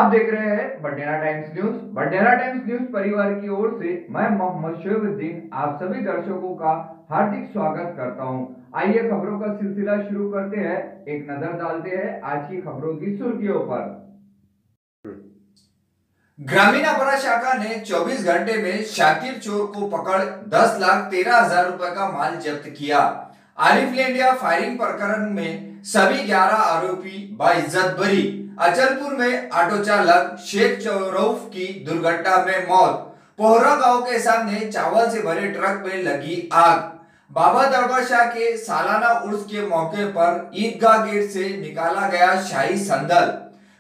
आप देख रहे हैं Badnera times news. Badnera times news परिवार की ओर से मैं मोहम्मद शोएबुद्दीन आप सभी दर्शकों का हार्दिक स्वागत करता हूं। आइए खबरों का सिलसिला शुरू करते हैं। एक नजर डालते हैं आज की खबरों की सुर्खियों पर। ग्रामीण अपराध शाखा ने 24 घंटे में शातिर चोर को पकड़ 10,13,000 रुपए का माल जब्त किया। आरिफ लेंडिया फायरिंग प्रकरण में सभी 11 आरोपी बाइज्जत बरी। अचलपुर में ऑटो चालक शेख रऊफ की दुर्घटना में मौत। पोहरा गांव के सामने चावल से भरे ट्रक में लगी आग। बाबा दरबार शाह के सालाना उर्स के मौके पर ईदगाह गेट से निकाला गया शाही संदल।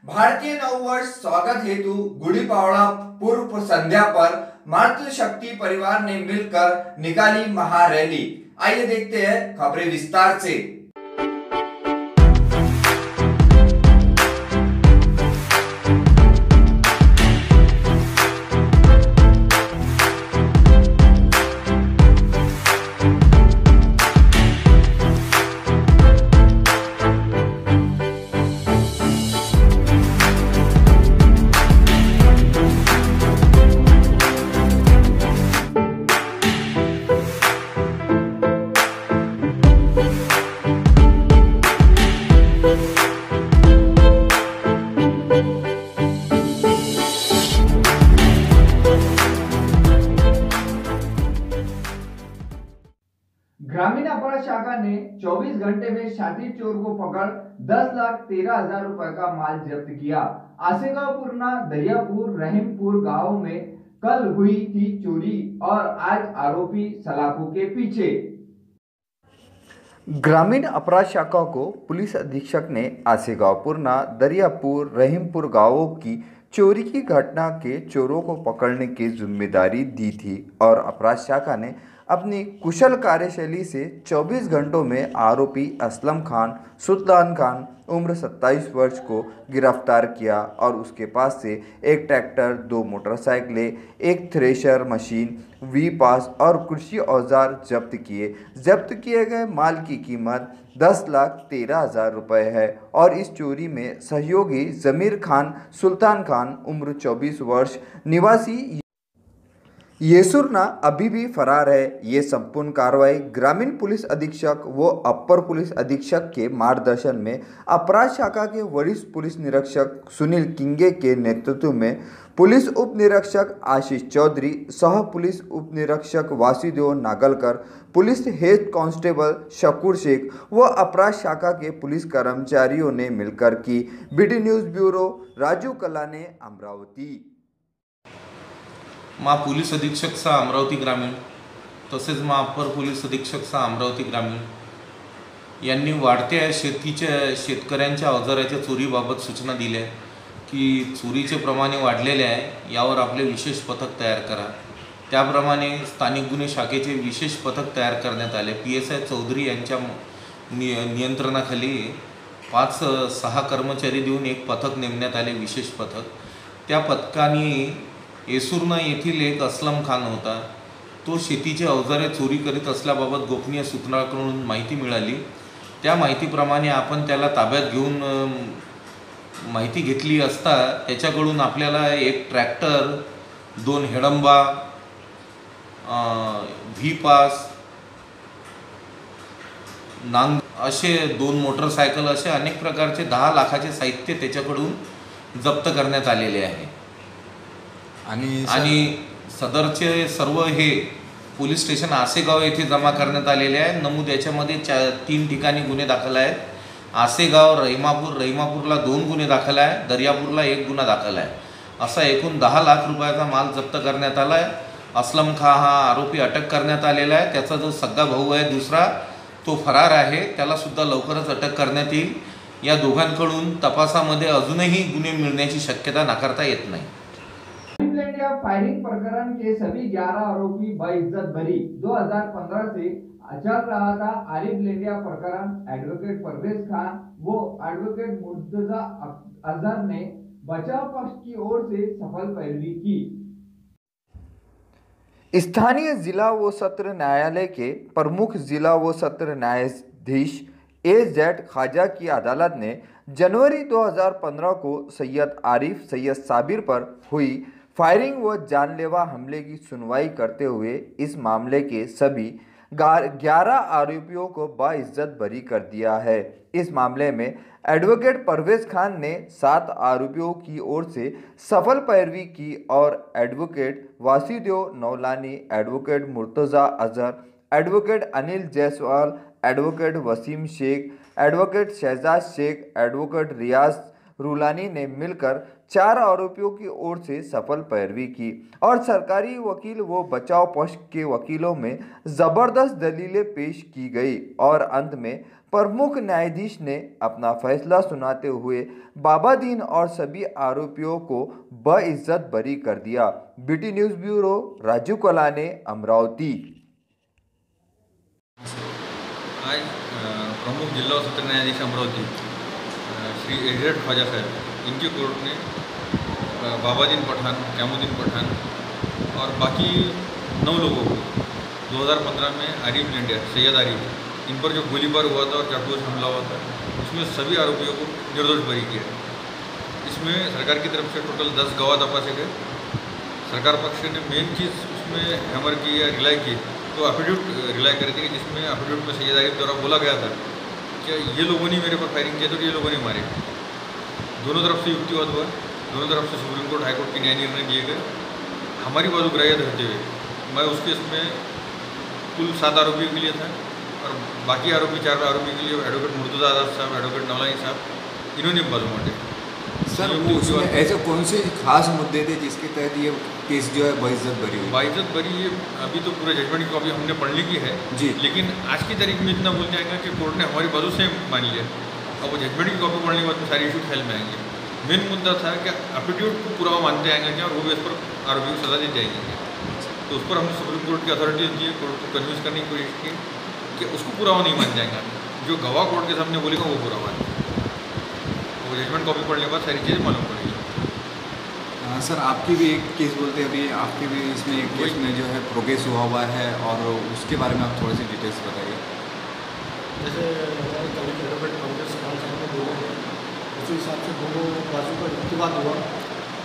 भारतीय नववर्ष स्वागत हेतु गुड़ी पावड़ा पूर्व संध्या पर मातृशक्ति परिवार ने मिलकर निकाली महारैली। आइए देखते हैं खबरें विस्तार से। ग्रामीण अपराध शाखा ने 24 घंटे में शातिर चोर को पकड़ 10,13,000 रुपए का माल जब्त किया। आसेगांव पुरना दरियापुर रहीमपुर गांव में कल हुई थी चोरी और आज आरोपी सलाखों के पीछे। ग्रामीण अपराध शाखा को पुलिस अधीक्षक ने आसेगांव पुरना दरियापुर रहीमपुर गांवों की चोरी की घटना के चोरों को पकड़ने की जिम्मेदारी दी थी और अपराध शाखा ने अपनी कुशल कार्यशैली से 24 घंटों में आरोपी असलम खान सुल्तान खान उम्र 27 वर्ष को गिरफ्तार किया और उसके पास से एक ट्रैक्टर, 2 मोटरसाइकिलें, एक थ्रेशर मशीन, वी पास और कृषि औजार जब्त किए। जब्त किए गए माल की कीमत 10,13,000 रुपये है और इस चोरी में सहयोगी जमीर खान सुल्तान खान उम्र 24 वर्ष निवासी येसुरना अभी भी फरार है। ये संपूर्ण कार्रवाई ग्रामीण पुलिस अधीक्षक व अपर पुलिस अधीक्षक के मार्गदर्शन में अपराध शाखा के वरिष्ठ पुलिस निरीक्षक सुनील किंगे के नेतृत्व में पुलिस उप निरीक्षक आशीष चौधरी, सह पुलिस उप निरीक्षक Vasudev Nagalkar, police head constable Shakoor Shaikh व अपराध शाखा के पुलिस कर्मचारियों ने मिलकर की। BD news bureau Raju Kalane Amravati. Police अधीक्षक सह अमरावती ग्रामीण तसेच अप्पर पोलीस अधीक्षक सह अमरावती ग्रामीण यांनी वाढत्या शेतकऱ्यांच्या अवजाराच्या चोरीबाबत सूचना दिल्या की चोरीचे प्रमाण वाढलेले आहे, यावर आपले विशेष पथक तयार करा। त्याप्रमाणे स्थानिक गुन्हे शाखेचे विशेष पथक तयार करण्यात आले। PSI चौधरी यांच्या नियंत्रणाखाली 5-6 कर्मचारी देऊन एक पथक नेमण्यात आले, विशेष पथक। त्या पथकाने येसुर्ना येथील एक असलम खान होता, तो शेतीचे अवजारे चोरी करीत असल्याबाबत गोपनीय सूत्रांकडून माहिती मिळाली। त्या माहितीप्रमाणे आपण त्याला ताब्यात घेऊन माहिती घेतली असता त्याच्याकडून आपल्याला एक ट्रॅक्टर, 2 हेडंबा, व्ही पास, नांग असे 2 मोटरसायकल असे अनेक प्रकारचे 10 लाखाचे साहित्य त्याच्याकडून जप्त करण्यात आलेले आहे। आणि सदरचे सर्व हे पोलीस स्टेशन आसेगाव येथे जमा करण्यात आलेले आहे। नमूद याच्यामध्ये 3 ठिकाणी गुन्हे दाखल आहेत। आसेगाव, रहिमापूरला 2 गुन्हे दाखल आहे, दर्यापूरला 1 गुन्हा दाखल आहे। असा एकूण 10 लाख रुपयाचा माल जप्त करण्यात आला आहे। असलम खान हा आरोपी अटक करण्यात आलेला आहे। त्याचा जो सगळा भाऊ आहे दुसरा तो फरार आहे, त्याला सुद्धा लवकरच अटक करण्यात येईल। या दोघांकडून तपासामध्ये अजूनही गुन्हे मिळण्याची शक्यता नाकारता येत नाही। फायरिंग प्रकरण के सभी 11 आरोपी बाइज्जत बरी। 2015 से चल रहा था आरिफ लेंडिया प्रकरण। एडवोकेट परवेज खान वो एडवोकेट मुर्तजा अजहर ने बचाव पक्ष की ओर से सफल पैरवी की। स्थानीय जिला व सत्र न्यायालय के प्रमुख जिला व सत्र न्यायाधीश AZ ख्वाजा की अदालत ने जनवरी 2015 को सैयद आरिफ सैयद साबिर पर हुई फायरिंग व जानलेवा हमले की सुनवाई करते हुए इस मामले के सभी 11 आरोपियों को बाइज्जत बरी कर दिया है। इस मामले में एडवोकेट परवेज खान ने 7 आरोपियों की ओर से सफल पैरवी की और advocate Vasudev Naulani, advocate Murtaza Azhar, advocate Anil Jaiswal, advocate Wasim Sheikh, advocate Shahzad Sheikh, advocate Riyaz Rulani ने मिलकर 4 आरोपियों की ओर से सफल पैरवी की और सरकारी वकील व बचाव पक्ष के वकीलों में ज़बरदस्त दलीलें पेश की गई और अंत में प्रमुख न्यायाधीश ने अपना फैसला सुनाते हुए बाबादीन और सभी आरोपियों को बाइज्जत बरी कर दिया। BT news bureau, Raju Kalane, Amravati. आज प्रमुख जिल्हा व सत्र न्यायाधीश अमरावती श्री AZ ख्वाजा साहब, इनकी कोर्ट ने बाबादीन पठान, कैमुद्दीन पठान और बाकी 9 लोगों को 2015 में आरिफ लेंडिया, सैयद आरिफ, इन पर जो गोलीबार हुआ था और चाकू हमला हुआ था, उसमें सभी आरोपियों को निर्दोष बरी किया। इसमें सरकार की तरफ से टोटल 10 गवाह तपासे गए। सरकार पक्ष ने मेन चीज़ उसमें हैमर की या रिलाई की तो एफिडेविट रिलाई करी थी, जिसमें एफिडेविट में सैयद आरिफ द्वारा बोला गया था कि ये लोगों ने मेरे पर फायरिंग किया तो ये लोगों ने मारे। दोनों तरफ से युक्तिवाद हुआ, दोनों तरफ से सुप्रीम कोर्ट, हाईकोर्ट के न्याय निर्णय दिए गए। हमारी बाजू ग्राह्य धरते हुए मैं उस केस में कुल 7 आरोपियों के लिए था और बाकी आरोपी 4 आरोपी के लिए एडवोकेट मुर्तज़ा अजहर साहब, एडवोकेट नौलानी साहब, इन्होंने बाजू मांटे। सर, वो उसमें ऐसे कौन से खास मुद्दे थे जिसके तहत ये केस जो है बाइज्जत बरी हुई? बाइज्जत बरी ये अभी तो पूरे जजमेंट की कॉपी हमने पढ़ ली की है जी, लेकिन आज की तारीख में इतना बोल जाएगा कि कोर्ट ने हमारी बाजू से मान लिया। अब वो जजमेंट की कॉपी पढ़ने के बाद में सारे इशू ख्याल में आएंगे। मेन मुद्दा था कि एफिडेविट को पुरावा मानते आएंगे और वो भी इस पर आरोपी को सजा दी जाएगी। तो उस पर हमने सुप्रीम कोर्ट की अथॉरिटीज दी, कोर्ट को कन्विंस करने की कोशिश की कि उसको पुरावा नहीं मान जाएगा, जो गवाह कोर्ट के सामने बोलेगा वो पुरावा है। वो जजमेंट कॉपी पढ़ने के बाद सारी चीज़ें मालूम पड़ेगी। सर, आपकी भी एक केस बोलते हैं, अभी आपके भी इसमें एक केस में जो है प्रोग्रेस हुआ है और उसके बारे में आप थोड़ी सी डिटेल्स बताइए। जैसे हमारे कभी एडवोकेट कांग्रेस साहब ने बोले उसी हिसाब से दोनों बाजू का युक्तिवाद हुआ।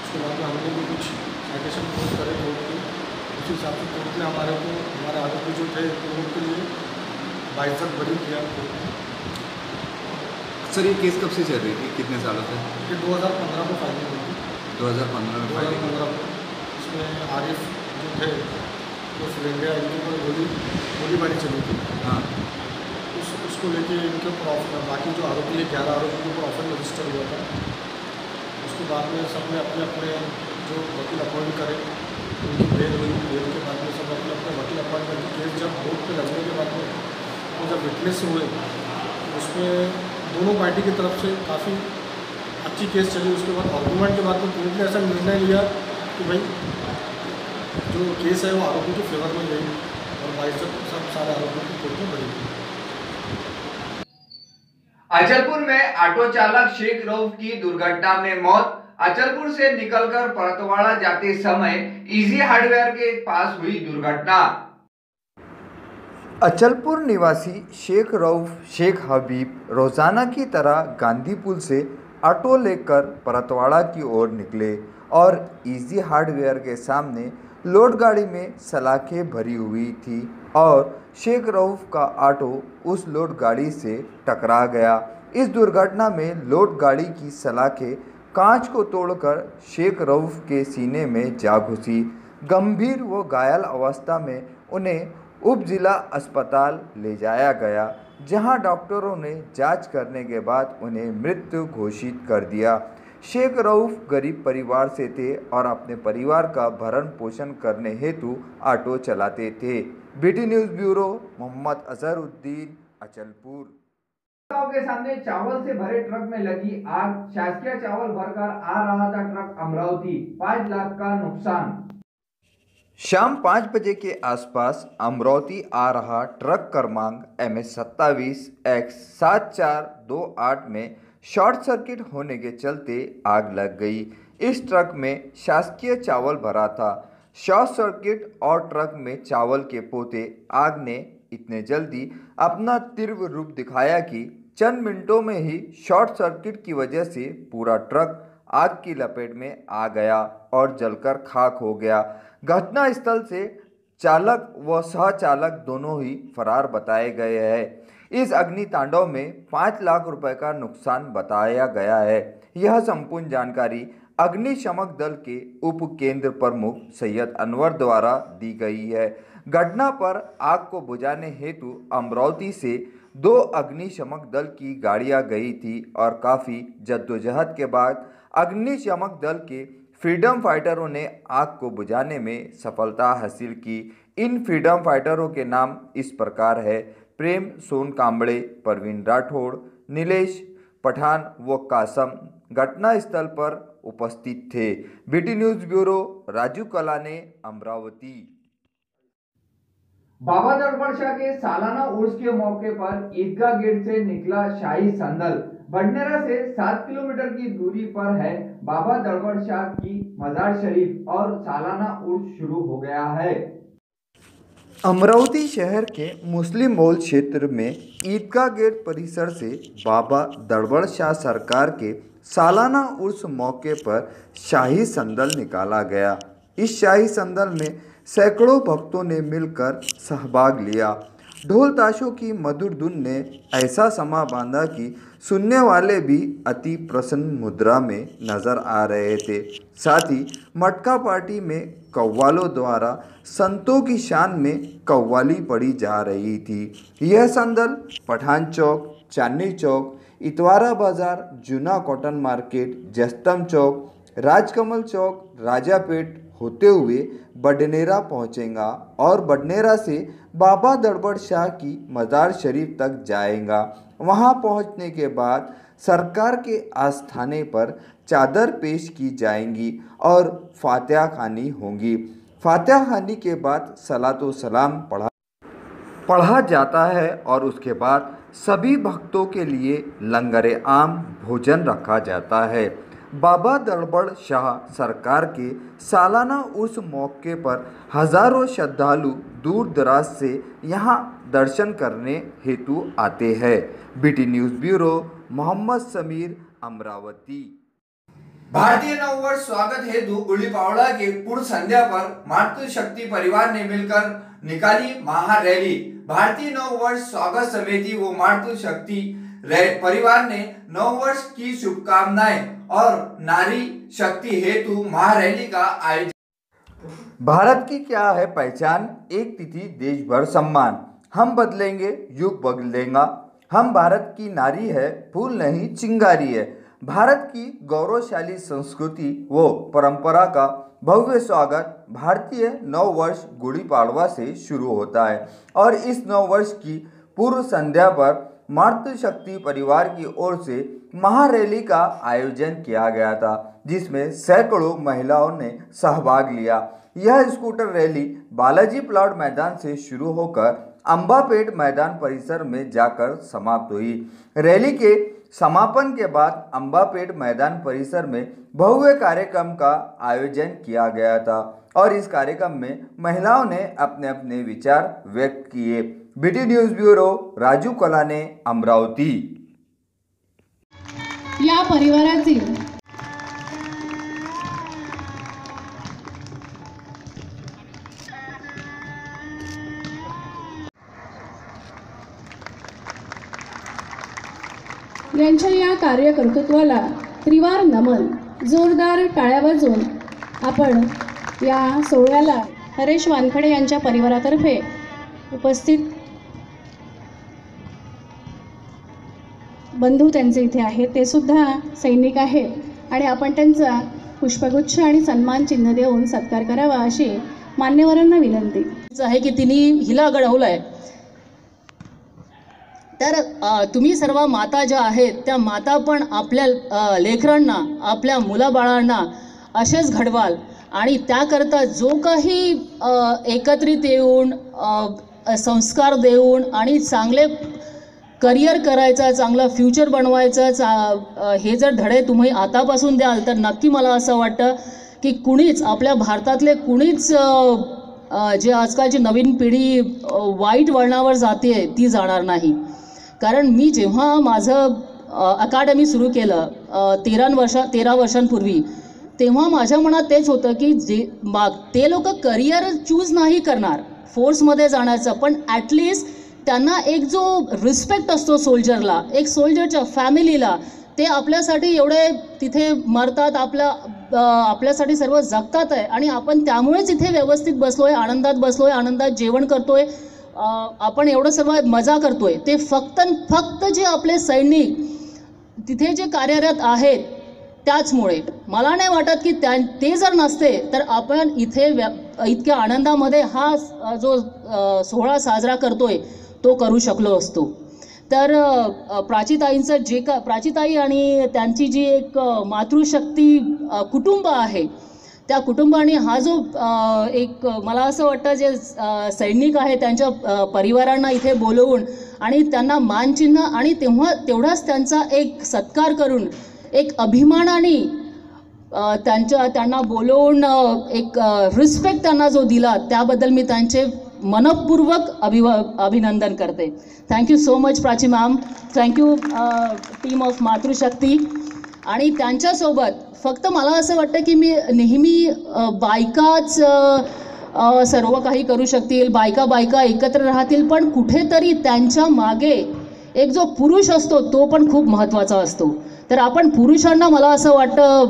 उसके बाद में हमने भी कुछ साइटेशन पोस्ट करे कोर्ट की, उसी हिसाब से कोर्ट ने हमारे आरोपी जो थे कोर्ट के लिए बाइज्जत बरी किया। सर, ये केस कब से चल रही थी, कितने सालों से? ये 2015 को फाइलिंग हुई थी। 2015 में फाइलिंग? 2015 इसमें आरिफ जो थे वो सिलेंडर इनके ऊपर गोलीबारी चली थी। हाँ, उसको लेके इनके ऊपर बाकी जो आरोपी है 11 आरोपी के ऊपर ऑफर रजिस्टर हुआ था। उसके बाद में सबने अपने अपने जो वकील अपॉइंट करे, उनकी बेल हुई। बेल के बाद में सब अपने अपने वकील अपॉइंट करके केस जब कोर्ट पे लगने के बाद में वो जब विटनेस हुए उसमें दोनों पार्टी की तरफ से काफ़ी अच्छी केस चली। उसके बाद आर्गूमेंट के बाद में कोर्ट ने ऐसा निर्णय लिया कि भाई जो केस है वो आरोपी के फेवर में गई और बाइज्जत सब सारे आरोपियों की कोर्ट में बरी। अचलपुर में ऑटो चालक शेख रऊफ की दुर्घटना में मौत। अचलपुर से निकलकर परतवाड़ा जाते समय इजी हार्डवेयर के पास हुई दुर्घटना। अचलपुर निवासी शेख रऊफ शेख हबीब रोजाना की तरह गांधी पुल से ऑटो लेकर परतवाड़ा की ओर निकले और इजी हार्डवेयर के सामने लोड गाड़ी में सलाखें भरी हुई थी और शेख रऊफ का ऑटो उस लोड गाड़ी से टकरा गया। इस दुर्घटना में लोड गाड़ी की सलाखें कांच को तोड़कर शेख रऊफ के सीने में जा घुसी। गंभीर व घायल अवस्था में उन्हें उप जिला अस्पताल ले जाया गया, जहां डॉक्टरों ने जांच करने के बाद उन्हें मृत घोषित कर दिया। शेख रऊफ गरीब परिवार से थे और अपने परिवार का भरण पोषण करने हेतु ऑटो चलाते थे। BT news bureau, Mohammad Azharuddin, Achalpur. गांव के सामने चावल से भरे ट्रक में लगी आग। शासकीय चावल भरकर आ रहा था ट्रक अमरावती, 5 लाख का नुकसान। शाम 5 बजे के आसपास अमरावती आ रहा ट्रक क्रमांक MS27 X 7428 में शॉर्ट सर्किट होने के चलते आग लग गई। इस ट्रक में शासकीय चावल भरा था। शॉर्ट सर्किट और ट्रक में चावल के पोते आग ने इतने जल्दी अपना तीव्र रूप दिखाया कि चंद मिनटों में ही शॉर्ट सर्किट की वजह से पूरा ट्रक आग की लपेट में आ गया और जलकर खाक हो गया। घटनास्थल से चालक व सहचालक दोनों ही फरार बताए गए हैं। इस अग्नि तांडव में 5 लाख रुपए का नुकसान बताया गया है। यह संपूर्ण जानकारी अग्निशमन दल के उप केंद्र प्रमुख सैयद अनवर द्वारा दी गई है। घटना पर आग को बुझाने हेतु अमरावती से 2 अग्निशमन दल की गाड़ियां गई थी और काफ़ी जद्दोजहद के बाद अग्निशमन दल के फ्रीडम फाइटरों ने आग को बुझाने में सफलता हासिल की। इन फ्रीडम फाइटरों के नाम इस प्रकार है: प्रेम सोन कांबड़े, परवीन राठौड़, नीलेश पठान व कासम घटनास्थल पर उपस्थित थे। BT news bureau, Raju Kalane, Amravati. Baba Dadbad Shah के सालाना उर्स के मौके पर ईदगाह गेट से निकला शाही संदल। बडनेरा से 7 किलोमीटर की दूरी पर है बाबा दड़बड़ शाह की मजार शरीफ और सालाना उर्स शुरू हो गया है। अमरावती शहर के मुस्लिम बहुल क्षेत्र में ईदगाह गेट परिसर से बाबा दड़बड़ शाह सरकार के सालाना उर्स मौके पर शाही संदल निकाला गया। इस शाही संदल में सैकड़ों भक्तों ने मिलकर सहभाग लिया। ढोल ताशों की मधुर धुन ने ऐसा समा बांधा कि सुनने वाले भी अति प्रसन्न मुद्रा में नजर आ रहे थे। साथ ही मटका पार्टी में कव्वालों द्वारा संतों की शान में कव्वाली पढ़ी जा रही थी। यह संदल पठान चौक, चांदनी चौक, इतवारा बाजार, जूना कॉटन मार्केट, जस्तम चौक, राजकमल चौक, राजापेट होते हुए बडनेरा पहुंचेगा और बडनेरा से बाबा दड़बड़ शाह की मजार शरीफ तक जाएगा। वहां पहुंचने के बाद सरकार के आस्थाने पर चादर पेश की जाएंगी और फातिहा खानी होगी। फातिहा खानी के बाद सलातो सलाम पढ़ा जाता है और उसके बाद सभी भक्तों के लिए लंगरे आम भोजन रखा जाता है। बाबा दड़बड़ शाह सरकार के सालाना उर्स मौके पर हजारों श्रद्धालु दूर दराज से यहाँ दर्शन करने हेतु आते हैं। BT news bureau, Mohammad Sameer, Amravati. भारतीय नववर्ष स्वागत हेतु गुड़ीपावड़ा के पूर्व संध्या पर मातृशक्ति परिवार ने मिलकर निकाली महारैली। भारतीय नववर्ष स्वागत समिति व मातृशक्ति परिवार ने नववर्ष की शुभकामनाएं और नारी शक्ति हेतु महारैली का आयोजन। भारत की क्या है पहचान? एक तिथि देश भर सम्मान। हम बदलेंगे, युग बदलेगा। हम भारत की नारी है, फूल नहीं चिंगारी है। भारत की गौरवशाली संस्कृति व परंपरा का भव्य स्वागत भारतीय नववर्ष गुड़ी पाड़वा से शुरू होता है और इस नववर्ष की पूर्व संध्या पर मातृशक्ति परिवार की ओर से महारैली का आयोजन किया गया था, जिसमें सैकड़ों महिलाओं ने सहभाग लिया। यह स्कूटर रैली बालाजी प्लॉट मैदान से शुरू होकर अंबापेट मैदान परिसर में जाकर समाप्त हुई। रैली के समापन के बाद अंबापेट मैदान परिसर में भव्य कार्यक्रम का आयोजन किया गया था और इस कार्यक्रम में महिलाओं ने अपने अपने विचार व्यक्त किए। BT news bureau, Raju Kalane, Amravati. या परिवारातील यांच्या या कार्यकर्तृत्वाला त्रिवार नमन। जोरदार टाळ्या वाजवून आपण या सोहळ्याला हरेश वानखडे यांच्या परिवारातर्फे उपस्थित बंधू त्यांचे इथे आहेत, ते सुद्धा सैनिक आहेत आणि आपण त्यांचा पुष्पगुच्छ आणि सन्मान चिन्ह देऊन सत्कार करावा अशी मान्यवरांना विनंती आहे की तिने हिला घडवलंय। तर तुम्ही सर्व माता ज्या आहेत त्या माता पण आपल्या लेकरांना, आपल्या मुलाबाळांना असेच घडवाल आणि त्याकरता जो काही एकत्रित येऊन संस्कार देऊन आणि चांगले करिअर करायचा, चांगला फ्युचर बनवायचा, हे जर धडे तुम्ही आतापासून द्याल तर नक्की मला असं वाटतं की कुणीच आपल्या भारतातले कुणीच जे आजकालची नवीन पिढी वाईट वळणावर जाते ती जाणार नाही। कारण मी जेव्हा माझं अकादमी सुरू केलं 13 वर्षांपूर्वी, तेव्हा माझ्या मनात तेच होतं की ते लोक करिअर चूज नाही करणार फोर्समध्ये जाण्याचं, पण ॲटलिस्ट त्यांना एक जो रिस्पेक्ट असतो सोल्जरला, एक सोल्जरच्या फॅमिलीला, ते आपल्यासाठी एवढे तिथे मरतात, आपल्यासाठी सर्व जगतात आहे, आणि आपण त्यामुळेच इथे व्यवस्थित बसलोय, आनंदात बसलोय, आनंदात जेवण करतोय, आपण एवढं सर्व मजा करतोय, ते फक्त जे आपले सैनिक तिथे जे कार्यरत आहेत त्याचमुळे. मला नाही वाटत की ते जर नसते तर आपण इथे इतक्या आनंदामध्ये हा जो सोहळा साजरा करतोय तो करू शकलो असतो. तर प्राचीताईंचं प्राचीताई आणि त्यांची जी एक मातृशक्ती कुटुंब आहे, त्या कुटुंबाने हा जो एक मला असं वाटतं जे सैनिक आहे त्यांच्या परिवारांना इथे बोलवून आणि त्यांना मानचिन्ह आणि तेवढाच त्यांचा एक सत्कार करून एक अभिमानाने त्यांना बोलवून एक रिस्पेक्ट त्यांना जो दिला त्याबद्दल मी त्यांचे मनपूर्वक अभिनंदन करते. Thank you so much Prachi ma'am, thank you team of Matrushakti. आणि त्यांच्यासोबत फक्त मला असं वाटतं की मी नेहमी बायकाच सर्व काही करू शकतील, बायका एकत्र राहतील, पण कुठेतरी त्यांच्या मागे एक जो पुरुष असतो तो पण खूप महत्त्वाचा असतो. तर आपण पुरुषांना मला असं वाटतं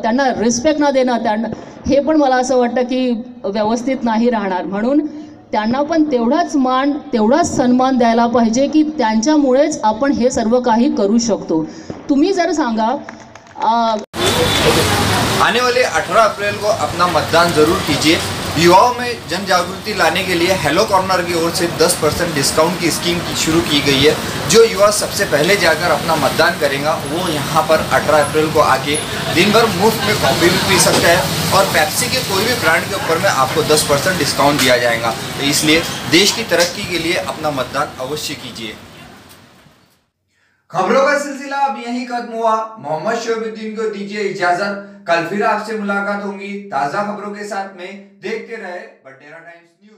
त्यांना रिस्पेक्ट न देणं हे पण मला असं वाटतं की व्यवस्थित नाही राहणार. म्हणून त्यांना पण तेवढाच मान, तेवढाच सन्मान द्यायला पाहिजे की त्यांच्यामुळेच आपण हे सर्व काही करू शकतो. तुम्ही जर सांगा आने वाले 18 अप्रैल को अपना मतदान जरूर कीजिए. युवाओं में जन जागृति लाने के लिए हेलो कॉर्नर की ओर से 10% डिस्काउंट की स्कीम शुरू की गई है. जो युवा सबसे पहले जाकर अपना मतदान करेगा वो यहाँ पर 18 अप्रैल को आके दिन भर मुफ्त में कॉफ़ी भी पी सकता है और पेप्सी के कोई भी ब्रांड के ऊपर में आपको 10% डिस्काउंट दिया जाएगा. तो इसलिए देश की तरक्की के लिए अपना मतदान अवश्य कीजिए. खबरों का सिलसिला अब यहीं खत्म हुआ. मोहम्मद शोहबुद्दीन को दीजिए इजाजत. कल फिर आपसे मुलाकात होगी ताज़ा खबरों के साथ में. देखते रहे बटेरा टाइम्स न्यूज.